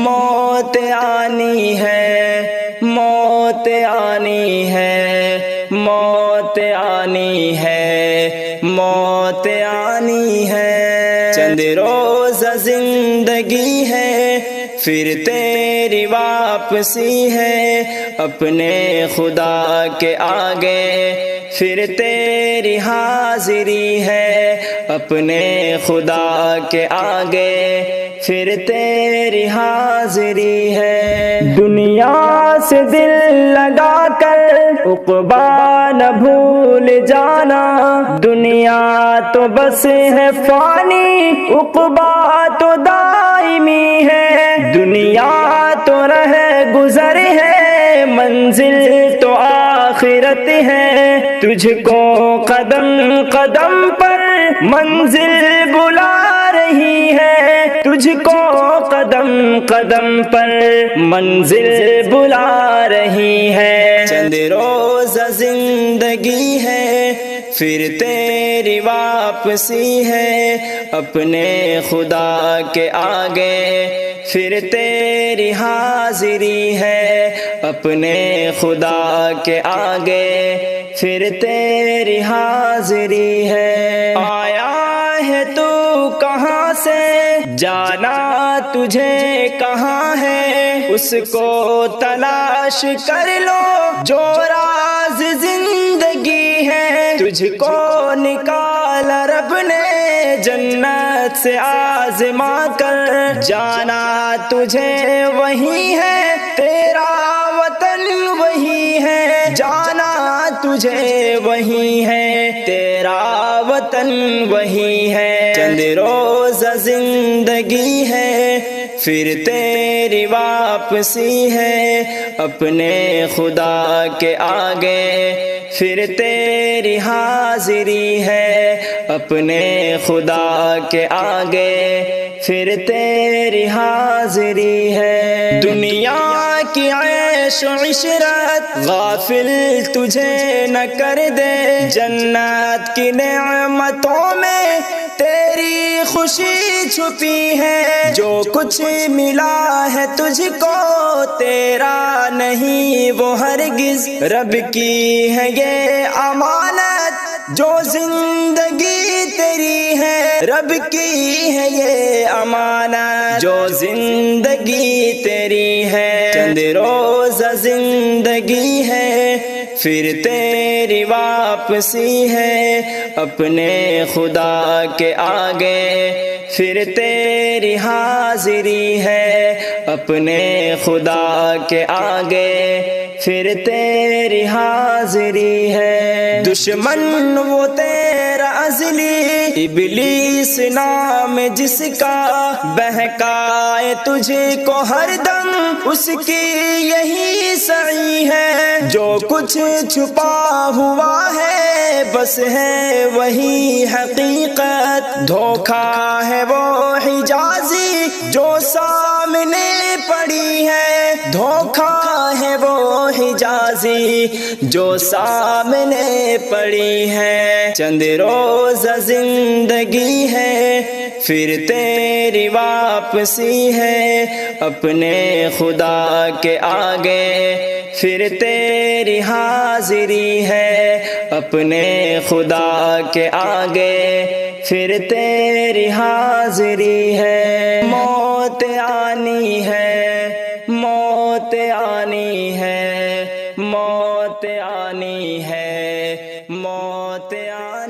موت آنی ہے، موت آنی ہے، موت آنی ہے، موت آنی ہے۔ چند روزہ زندگی ہے، پھر تیری واپسی ہے اپنے خدا کے آگے، پھر تیری حاضری ہے اپنے خدا کے آگے، پھر تیری حاضری ہے۔ دنیا سے دل لگا کر عقبیٰ نہ بھول جانا، دنیا تو بس ہے فانی، عقبیٰ تو دائمی ہے۔ دنیا تو رہ گزر ہے، منزل تو آخرت ہے، تجھ کو قدم قدم پر منزل بلا رہی ہے، تجھ کو قدم قدم پر منزل بلا رہی ہے۔ چند روزہ زندگی ہے، پھر تیری واپسی ہے اپنے خدا کے آگے، پھر تیری حاضری ہے اپنے خدا کے آگے، پھر تیری حاضری ہے۔ آیا ہے تو کہاں سے، جانا تجھے کہاں ہے، اس کو تلاش کر لو جو راز زندگی ہے۔ تجھ کو نکالا رب نے جنت سے آزما کر، جانا تجھے وہی ہے، تیرا وطن وہی ہے، جانا تجھے وہی ہے، تیرا وطن وہی ہے۔ چند روزہ زندگی ہے، پھر تیری واپسی ہے اپنے خدا کے آگے، پھر تیری حاضری ہے اپنے خدا کے آگے، پھر تیری حاضری ہے۔ دنیا کی عیش و عشرت غافل تجھے نہ کر دے، جنت کی نعمتوں میں تیری خوشی چھپی ہے۔ جو کچھ ملا ہے تجھ کو تیرا نہیں وہ ہرگز، رب کی ہے یہ امانت جو زندگی تیری ہے، رب کی ہے یہ امانت جو زندگی تیری ہے۔ چند روزہ زندگی ہے، پھر تیری واپسی ہے اپنے خدا کے آگے، پھر تیری حاضری ہے اپنے خدا کے آگے، پھر تیری حاضری ہے۔ دشمن وہ تیرا ازلی ابلیس نام جس کا، بہکائے تجھے کو ہر دم اس کی یہی سعی ہے۔ جو کچھ چھپا ہوا ہے بس ہے وہی حقیقت، دھوکہ ہے وہ حجازی جو سامنے پڑی ہے، دھوکہ ہے وہ حجازی جو سامنے پڑی ہے۔ چند روزہ زندگی ہے، پھر تیری واپسی ہے اپنے خدا کے آگے، پھر تیری حاضری ہے اپنے خدا کے آگے، پھر تیری حاضری ہے۔ موت آنی ہے، موت آنی ہے، موت آنی ہے، موت آنی